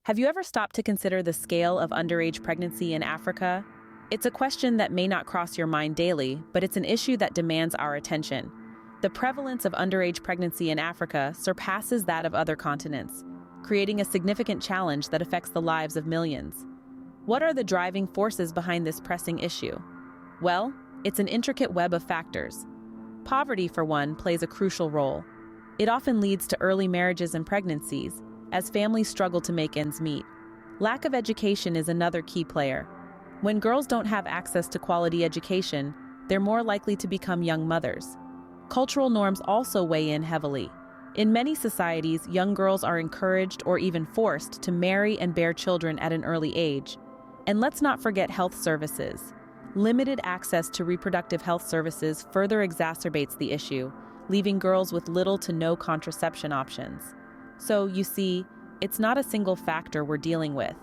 Have you ever stopped to consider the scale of underage pregnancy in Africa? It's a question that may not cross your mind daily, but it's an issue that demands our attention. The prevalence of underage pregnancy in Africa surpasses that of other continents, creating a significant challenge that affects the lives of millions. What are the driving forces behind this pressing issue? Well, it's an intricate web of factors. Poverty, for one, plays a crucial role. It often leads to early marriages and pregnancies, as families struggle to make ends meet. Lack of education is another key player. When girls don't have access to quality education, they're more likely to become young mothers. Cultural norms also weigh in heavily. In many societies, young girls are encouraged or even forced to marry and bear children at an early age. And let's not forget health services. Limited access to reproductive health services further exacerbates the issue, leaving girls with little to no contraception options. So, you see, it's not a single factor we're dealing with.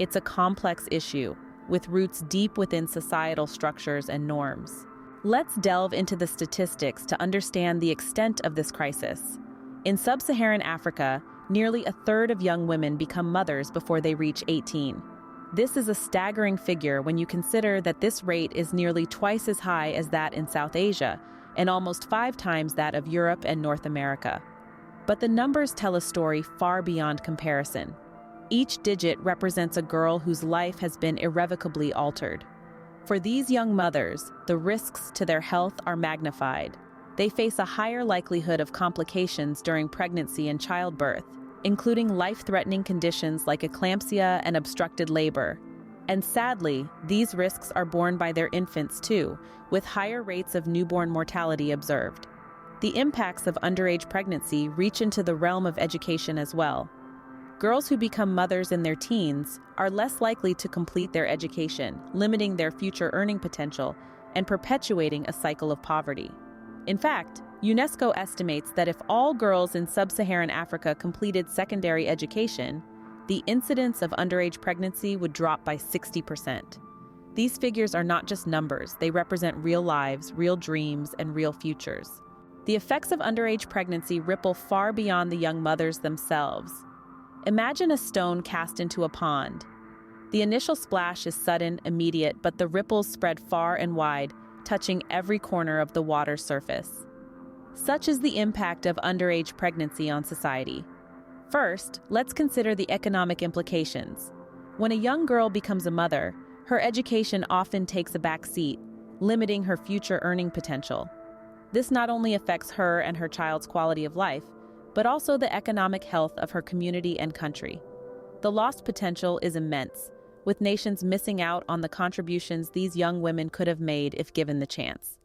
It's a complex issue, with roots deep within societal structures and norms. Let's delve into the statistics to understand the extent of this crisis. In sub-Saharan Africa, nearly a third of young women become mothers before they reach 18. This is a staggering figure when you consider that this rate is nearly twice as high as that in South Asia, and almost 5 times that of Europe and North America. But the numbers tell a story far beyond comparison. Each digit represents a girl whose life has been irrevocably altered. For these young mothers, the risks to their health are magnified. They face a higher likelihood of complications during pregnancy and childbirth, including life-threatening conditions like eclampsia and obstructed labor. And sadly, these risks are borne by their infants too, with higher rates of newborn mortality observed. The impacts of underage pregnancy reach into the realm of education as well. Girls who become mothers in their teens are less likely to complete their education, limiting their future earning potential and perpetuating a cycle of poverty. In fact, UNESCO estimates that if all girls in sub-Saharan Africa completed secondary education, the incidence of underage pregnancy would drop by 60%. These figures are not just numbers, they represent real lives, real dreams, and real futures. The effects of underage pregnancy ripple far beyond the young mothers themselves. Imagine a stone cast into a pond. The initial splash is sudden, immediate, but the ripples spread far and wide, touching every corner of the water's surface. Such is the impact of underage pregnancy on society. First, let's consider the economic implications. When a young girl becomes a mother, her education often takes a back seat, limiting her future earning potential. This not only affects her and her child's quality of life, but also the economic health of her community and country. The lost potential is immense, with nations missing out on the contributions these young women could have made if given the chance.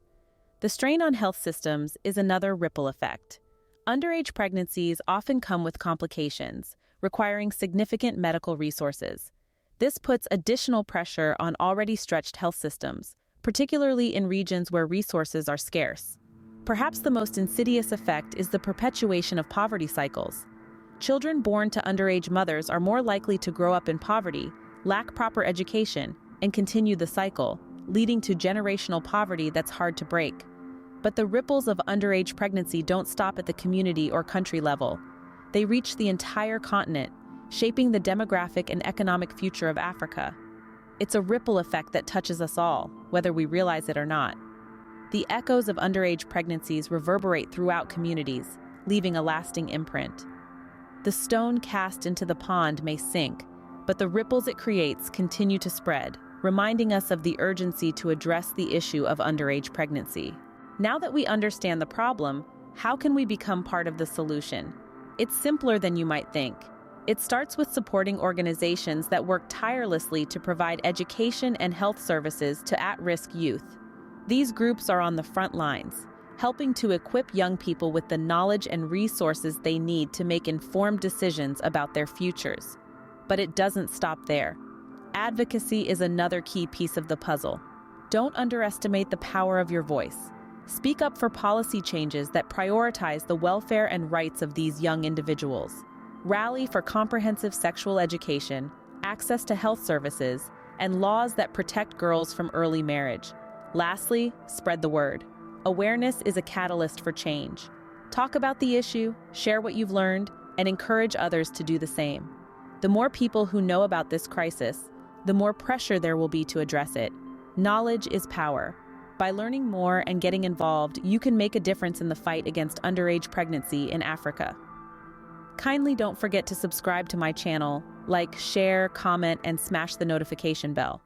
The strain on health systems is another ripple effect. Underage pregnancies often come with complications, requiring significant medical resources. This puts additional pressure on already stretched health systems, particularly in regions where resources are scarce. Perhaps the most insidious effect is the perpetuation of poverty cycles. Children born to underage mothers are more likely to grow up in poverty, lack proper education, and continue the cycle, leading to generational poverty that's hard to break. But the ripples of underage pregnancy don't stop at the community or country level. They reach the entire continent, shaping the demographic and economic future of Africa. It's a ripple effect that touches us all, whether we realize it or not. The echoes of underage pregnancies reverberate throughout communities, leaving a lasting imprint. The stone cast into the pond may sink, but the ripples it creates continue to spread, reminding us of the urgency to address the issue of underage pregnancy. Now that we understand the problem, how can we become part of the solution? It's simpler than you might think. It starts with supporting organizations that work tirelessly to provide education and health services to at-risk youth. These groups are on the front lines, helping to equip young people with the knowledge and resources they need to make informed decisions about their futures. But it doesn't stop there. Advocacy is another key piece of the puzzle. Don't underestimate the power of your voice. Speak up for policy changes that prioritize the welfare and rights of these young individuals. Rally for comprehensive sexual education, access to health services, and laws that protect girls from early marriage. Lastly, spread the word. Awareness is a catalyst for change. Talk about the issue, share what you've learned, and encourage others to do the same. The more people who know about this crisis, the more pressure there will be to address it. Knowledge is power. By learning more and getting involved, you can make a difference in the fight against underage pregnancy in Africa. Kindly don't forget to subscribe to my channel, like, share, comment, and smash the notification bell.